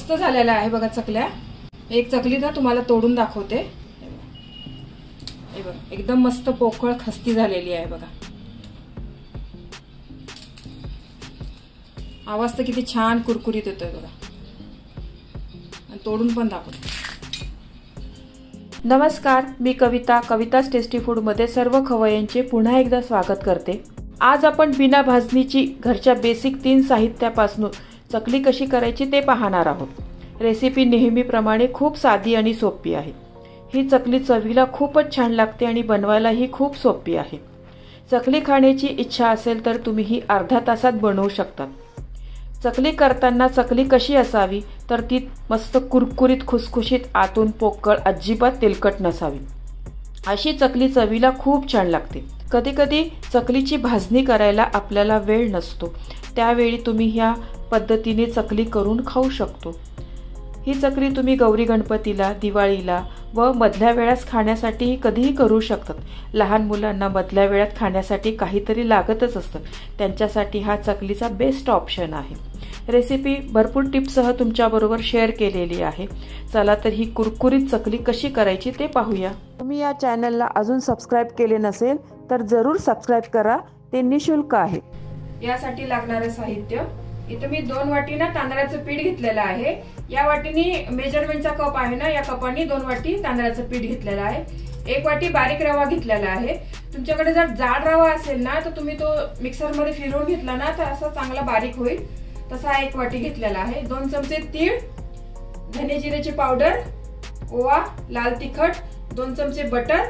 मस्त झालेला आहे बघा चकल्या। एक चकली ना तुम्हाला तोडून दाखवते। हे बघा एकदम मस्त पोकळ खस्ती झालेली आहे बघा। आवाज तर किती छान कुरकुरीत येतोय बघा। आणि तोडून पण दाखवते। नमस्कार, मी कविता, कविता's टेस्टी फूड मध्ये सर्व खवय्यांचे पुन्हा एकदा स्वागत करते। आज आपण बिना भाजणीची घरच्या बेसिक 3 साहित्यापासून चकली कशी करायची ते पाहणार आहोत। रेसिपी नेहमीप्रमाणे खूप साधी आणि सोपी आहे। ही चकली चवीला खूपच छान लागते आणि बनवायलाही खूप सोपी आहे। चकली खाण्याची इच्छा असेल तर तुम्ही ही अर्ध्या तासात बनवू शकता। चकली करताना चकली कशी असावी तर ती मस्त कुरकुरीत खुसखुशीत आतून पोकळ, अजिबात तेलकट नसावी। अशी चकली चवीला खूप छान लागते। कधी कधी चकलीची भाजणी करायला आपल्याला वेळ नसतो, त्यावेळी तुम्ही ह्या पद्धतीने चकली करून खाऊ शकतो। ही चकली तुम्ही गौरी गणपतीला, दिवाळीला व मधल्या वेळात खाण्यासाठी कधीही करू शकतात। लहान मुलांना मधल्या वेळात खाण्यासाठी काहीतरी लागतच असतं, त्यांच्यासाठी हा चकलीचा बेस्ट ऑप्शन आहे। रेसिपी भरपूर टिप्ससह तुमच्याबरोबर शेअर केलेली आहे। चला तर ही कुरकुरीत चकली कशी करायची ते पाहूया। तुम्ही या चॅनलला अजून सबस्क्राइब केले नसेल तर जरूर सबस्क्राइब करा, ते निशुल्क आहे। यासाठी लागणारे साहित्य इथे मी 2 वाटी ना तांदळाचं पीठ घेतलेलं आहे। या वाटीनी मेजरमेंटचा कप आहे ना, या कपाने 2 वाटी तांदळाचं पीठ घेतलेलं आहे। 1 वाटी बारीक रवा घेतलेला आहे। तुमच्याकडे जर जाड रवा असेल ना तर तुम्ही तो मिक्सर मध्ये फिरवून घेतला ना तर असा चांगला बारीक होईल, तसा 1 वाटी घेतलेला आहे। 2 चमचे तीळ, धने जिऱ्याची पावडर, ओवा, लाल तिखट, 2 चमचे बटर,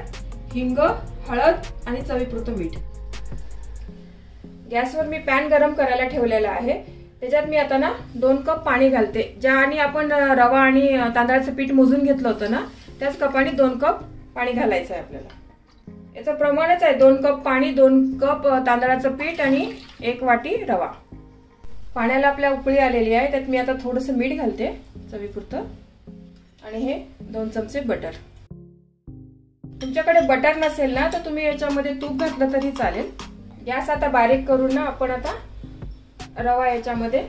हिंग, हळद आणि चवीपुरतं मीठ। गॅसवर मी पॅन गरम करायला ठेवलेला आहे। त्याच्यात मी आता ना 2 कप पाणी घालते। ज्याने आपण रवा आणि तांदळाचं पीठ मोजून घेतलं होतं ना, त्याच कपाने 2 कप पाणी घालायचं आहे आपल्याला। याचं प्रमाणच आहे 2 कप पाणी, 2 कप तांदळाचं पीठ आणि 1 वाटी रवा। पाण्याला आपल्या उकळी आलेली आहे, त्यात मी आता थोडंसं मीठ घालते चवीपुरतं आणि हे 2 चमचे बटर। तुमच्याकडे बटर नसेल ना तर तुम्ही याच्यामध्ये तूप घातलं तरी चालेल। गॅस आता बारीक करून ना आपण आता रवा याच्यामध्ये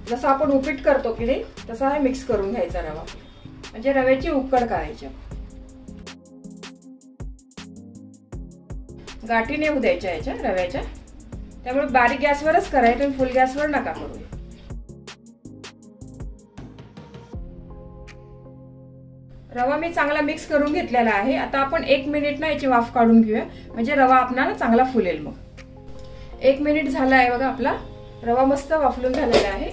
जसं आपण उपीट करतो की नाही तसा हे मिक्स करून घ्यायचा रवा, म्हणजे रव्याची उकड करायची। गाठी नाही होऊ द्यायच्या याच्या रव्याच्या, त्यामुळे बारीक गॅसवरच करायचं, तुम्ही फुल गॅसवर नका करू। रवा मी चांगला मिक्स करून घेतलेला आहे। आता आपण 1 मिनिट ना याची वाफ काढून घेऊया, म्हणजे रवा आपल्याला चांगला फुलेल। मग 1 मिनिट झाला आहे बघा, आपला रवा मस्त वाफलून झालेला आहे।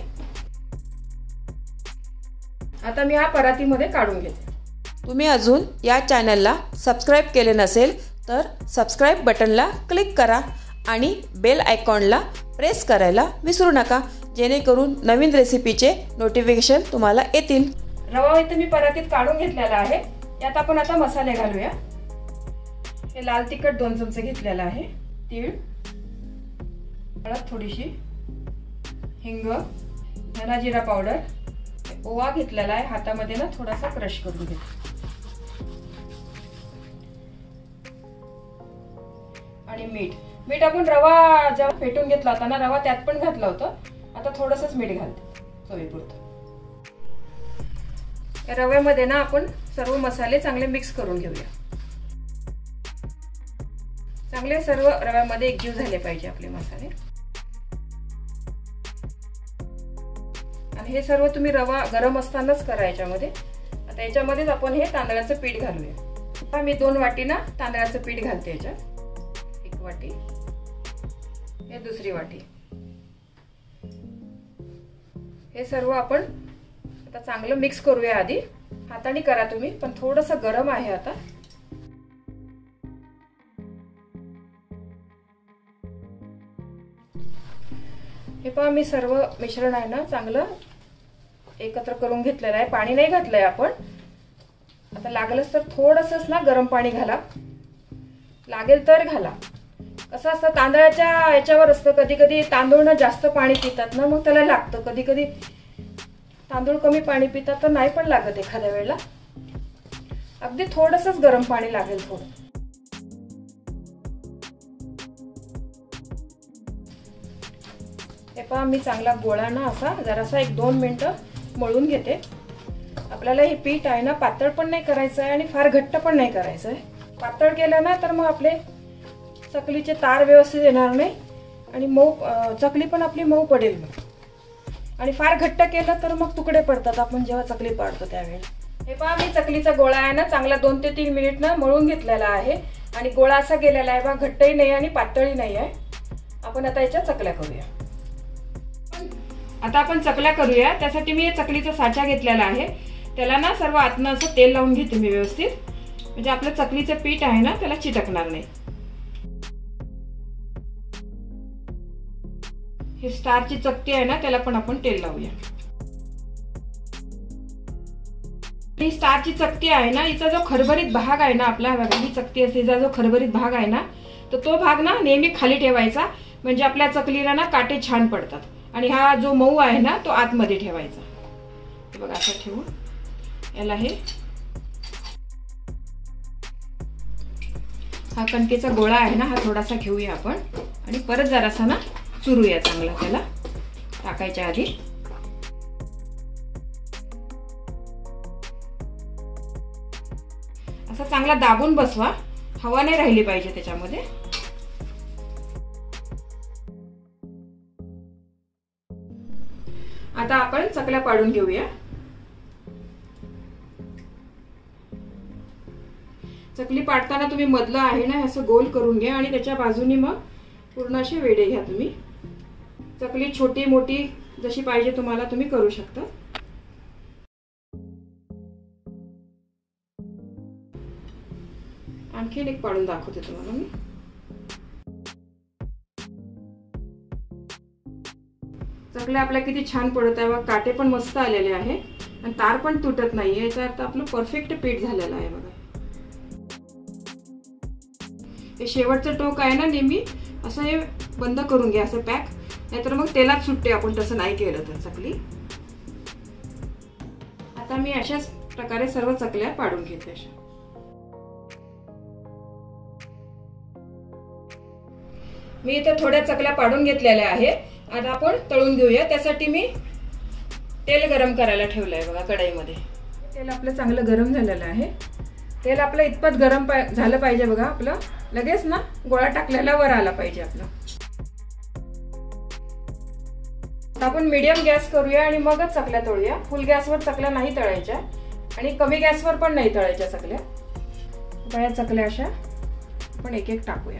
आता मी हा परातीमध्ये काढून घेते। तुम्ही अजून या चॅनलला सबस्क्राइब केले नसेल तर सबस्क्राइब बटनला क्लिक करा आणि बेल आयकॉनला प्रेस करायला विसरू नका, जेणेकरून नवीन रेसिपीचे नोटिफिकेशन तुम्हाला येतील। रवा इथे मी परातीत काढून घेतलेला आहे। यात आपण आता मसाले घालूया। हे लाल तिखट 2 चमचे घेतलेला आहे, तीळ, हळद थोडीशी, हिंग, धना जिरा पावडर, ओवा घेतलेला आहे, हातामध्ये ना थोडासा क्रश करून घेते आणि मीठ। मीठ आपण रवा जेव्हा फेटून घेतला होता ना रवा, त्यात पण घातलं होतं। आता थोडंसंच मीठ घालते चवीपुरतं। या रव्यामध्ये ना आपण सर्व मसाले चांगले मिक्स करून घेऊया। चांगले सर्व रव्यामध्ये एकजीव झाले पाहिजे आपले मसाले। आणि हे सर्व तुम्ही रवा गरम असतानाच करा याच्यामध्ये। आता याच्यामध्येच आपण हे तांदळाचं पीठ घालूया। आता मी 2 वाटी ना तांदळाचं पीठ घालते याच्यात, 1 वाटी, हे 2री वाटी। हे सर्व आपण आता चांगलं मिक्स करूया। आधी हाताने करा तुम्ही, पण थोडंसं गरम आहे आता। हे पहा मी सर्व मिश्रण आहे ना चांगलं एकत्र करून घेतलेलं आहे। पाणी नाही घातलंय आपण। आता लागलंच तर थोडंसंच ना गरम पाणी घाला, लागेल तर घाला। कसं असतं तांदळाच्या याच्यावर असतं, कधी कधी तांदूळ ना जास्त पाणी पितात ना, मग त्याला लागतं। कधी कधी तांदूळ कमी पाणी पितात तर नाही पण लागत एखाद्या वेळेला। अगदी थोडंसंच गरम पाणी लागेल, थोडं। हे पहा मी चांगला गोळा ना असा जरासा 1-2 मिनिटं मळून घेते। आपल्याला हे पीठ आहे ना पातळ पण नाही करायचं आहे आणि फार घट्ट पण नाही करायचं आहे। पातळ केलं ना तर मग आपले चकलीचे तार व्यवस्थित येणार नाही आणि मऊ चकली पण आपली मऊ पडेल मग। आणि फार घट्ट केलं तर मग तुकडे पडतात आपण जेव्हा चकली पाडतो त्यावेळेला। हे पहा मी चकलीचा गोळा आहे ना चांगला 2 ते 3 मिनिट ना मळून घेतलेला आहे आणि गोळा असा गेलेला आहे बा, घट्टही नाही आणि पातळही नाही आहे। आपण आता याच्या चकल्या करूया। आता आपण चकल्या करूया त्यासाठी मी चकलीचा साचा घेतलेला आहे, त्याला ना सर्व आतनं असं तेल लावून घेते मी व्यवस्थित, म्हणजे आपलं चकलीचं पीठ आहे ना त्याला चिटकणार नाही। हे स्टारची चकती आहे ना त्याला पण आपण तेल लावूया। ही स्टारची चकती आहे ना हिचा जो खरबरीत भाग आहे ना आपला ही चकती असते हिचा जो खरबरीत भाग आहे ना तर तो भाग ना नेहमी खाली ठेवायचा, म्हणजे आपल्या चकलीला ना काटे छान पडतात। आणि हा जो मऊ आहे ना तो आतमध्ये ठेवायचा। बघा असं ठेवून याला हे हा कणकेचा गोळा आहे ना हा थोडासा घेऊया आपण आणि परत जरासा ना चुरूया चांगला त्याला टाकायच्या आधी। असा चांगला दाबून बसवा, हवा नाही राहिली पाहिजे त्याच्यामध्ये। आता आपण चकल्या पाडून घेऊया। चकली पाडताना तुम्ही मधलं आहे ना असं गोल करून घ्या आणि त्याच्या बाजूनी मग पूर्ण असे वेडे घ्या तुम्ही। चकली छोटी मोठी जशी पाहिजे तुम्हाला तुम्ही करू शकता। आणखीन एक पाडून दाखवते तुम्हाला मी। चकल्या आपल्या किती छान पडत आहे बघा, काटे पण मस्त आलेले आहे आणि तार पण तुटत नाहीये, याचा अर्थ आपलं परफेक्ट पीठ झालेलं आहे बघा। हे शेवटचं टोक आहे ना नेहमी असं हे बंद करून घ्या असं पॅक, नाहीतर मग तेलात सुटते आपण तसं नाही केलं तर चकली। आता मी अशाच प्रकारे सर्व चकल्या पाडून घेते। अशा मी इथे थोड्या चकल्या पाडून घेतलेल्या आहे। आता आपण तळून घेऊया, त्यासाठी मी तेल गरम करायला ठेवलंय बघा कढईमध्ये। तेल आपलं चांगलं गरम झालेलं आहे। तेल आपलं इतपत गरम झालं पाहिजे बघा, आपलं लगेच ना गोळा टाकलेला वर आला पाहिजे आपलं। आपण मीडियम गॅस करूया आणि मगच चकल्या तळूया। फुल गॅसवर चकल्या नाही तळायच्या आणि कमी गॅसवर पण नाही तळायच्या चकल्या। आता या चकल्या अशा आपण एक एक टाकूया।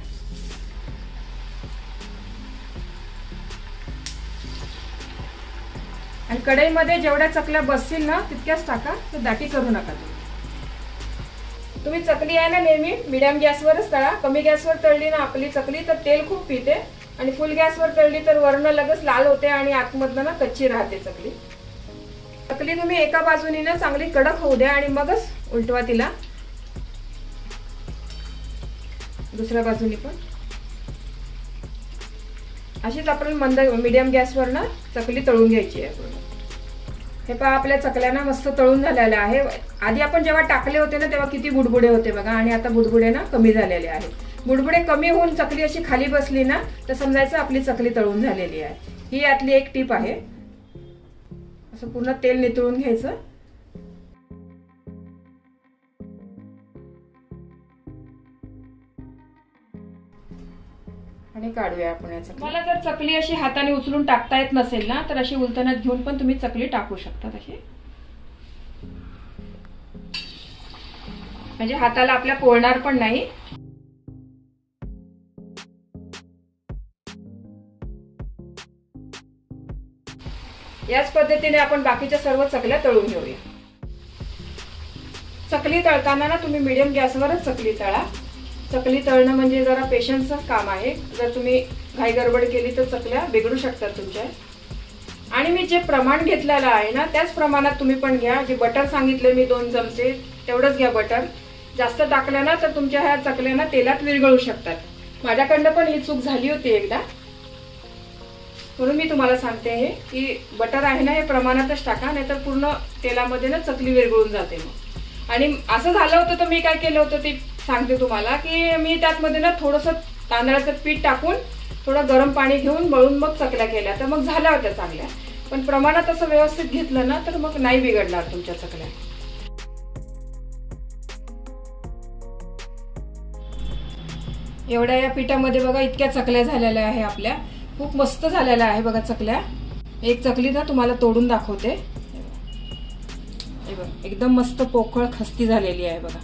आणि कढईमध्ये जेवढ्या चकल्या बसतील ना तितक्याच टाका, तर दाटी करू नका तुम्ही। चकली आहे ना नेहमी मीडियम गॅसवरच तळा। कमी गॅसवर तळली ना आपली चकली तर तेल खूप पिते आणि फुल गॅसवर तळली तर वरण लगेच लाल होते आणि आतमधनं ना कच्ची राहते चकली। चकली तुम्ही एका बाजूनी ना चांगली कडक होऊ द्या आणि मगच उलटवा तिला, दुसऱ्या बाजूनी पण अशीच आपण मंद मीडियम गॅसवर ना चकली तळून घ्यायची आहे। हे पहा आपल्या चकल्या ना मस्त तळून झालेल्या आहे। आधी आपण जेव्हा टाकले होते ना तेव्हा किती बुडबुडे होते बघा आणि आता बुडबुडे ना कमी झालेले आहेत। बुडबुडे कमी होऊन चकली अशी खाली बसली ना तर समजायचं आपली चकली तळून झालेली आहे। ही यातली एक टीप आहे। असं पूर्ण तेल नितळून घ्यायचं आणि काढूया आपण याचं। मला जर चकली अशी हाताने उचलून टाकता येत नसेल ना तर अशी उलटण्यात घेऊन पण तुम्ही चकली टाकू शकता अशी, म्हणजे हाताला आपल्या पोळणार पण नाही। याच पद्धतीने आपण बाकीच्या सर्व चकल्या तळून घेऊया। चकली तळताना ना तुम्ही मीडियम गॅसवरच चकली तळा। चकली तळणं म्हणजे जरा पेशन्सचं काम आहे। जर तुम्ही घाई गडबड केली तर चकल्या बिघडू शकतात तुमच्या। आणि मी जे प्रमाण घेतलेलं आहे ना त्याच प्रमाणात तुम्ही पण घ्या। जे बटर सांगितले मी 2 चमचे तेवढंच घ्या बटर। जास्त टाकलं ना तर तुमच्या ह्या चकल्या ना तेलात विरघळू शकतात। माझ्याकडनं पण ही चूक झाली होती एकदा, म्हणून मी तुम्हाला सांगते हे की बटर आहे ना हे प्रमाणातच टाका, नाहीतर पूर्ण तेलामध्ये ना चकली विरघळून जाते मग। आणि असं झालं होतं तर मी काय केलं होतं ते सांगते तुम्हाला की मी त्यातमध्ये ना थोडंसं तांदळाचं पीठ टाकून थोडं गरम पाणी घेऊन मळून मग चकल्या केल्या, तर मग झाल्या होत्या चांगल्या। पण प्रमाणात असं व्यवस्थित घेतलं ना तर मग नाही बिघडणार तुमच्या चकल्या. एवढ्या या पिठामध्ये बघा इतक्या चकल्या झालेल्या आहे आपल्या. खूप मस्त झालेल्या आहे बघा चकल्या. एक चकली ना तुम्हाला तोडून दाखवते. हे बघा एकदम मस्त पोकळ खस्ती झालेली आहे बघा.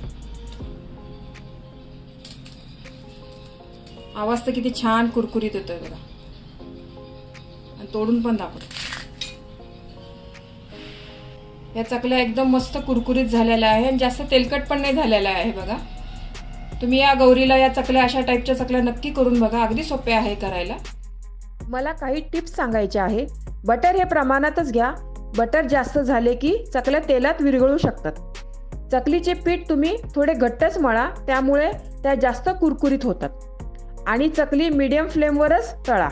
आवाज तर किती छान कुरकुरीत येतोय बघा. आणि तोडून पण दाखवते. या चकल्या एकदम मस्त कुरकुरीत झालेल्या आहे आणि जास्त तेलकट पण नाही झालेल्या आहे बघा. तुम्ही या गौरीला या चकल्या अशा टाईपच्या चकल्या नक्की करून बघा. अगदी सोपे आहे करायला. मला काही टिप्स सांगायचे आहे. बटर हे प्रमाणातच घ्या. बटर जास्त झाले की चकल्या तेलात विरघळू शकतात. चकलीचे पीठ तुम्ही थोडे घट्टच मळा, त्यामुळे त्या जास्त कुरकुरीत होतात. आणि चकली मीडियम फ्लेमवरच तळा.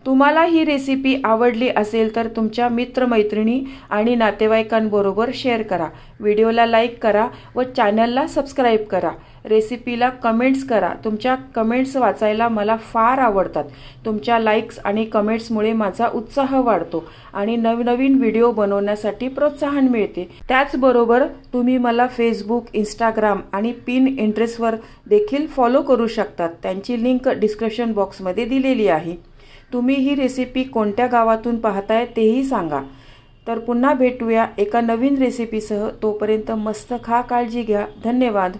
तुम्हाला ही रेसिपी आवडली असेल तर तुमच्या मित्रमैत्रिणी आणि नातेवाईकांबरोबर शेअर करा. व्हिडिओला लाईक करा व चॅनलला सबस्क्राईब करा. रेसिपीला कमेंट्स करा. तुमच्या कमेंट्स वाचायला मला फार आवडतात. तुमच्या लाईक्स आणि कमेंट्समुळे माझा उत्साह वाढतो आणि नवनवीन व्हिडिओ बनवण्यासाठी प्रोत्साहन मिळते. त्याचबरोबर तुम्ही मला फेसबुक, इंस्टाग्राम आणि पिनइंटरेस्टवर देखील फॉलो करू शकतात. त्यांची लिंक डिस्क्रिप्शन बॉक्समध्ये दिलेली आहे. तुम्ही ही रेसिपी कोणत्या गावातून पाहताय तेही सांगा. तर पुन्हा भेटूया एका नवीन रेसिपीसह. तोपर्यंत मस्त खा, काळजी घ्या. धन्यवाद.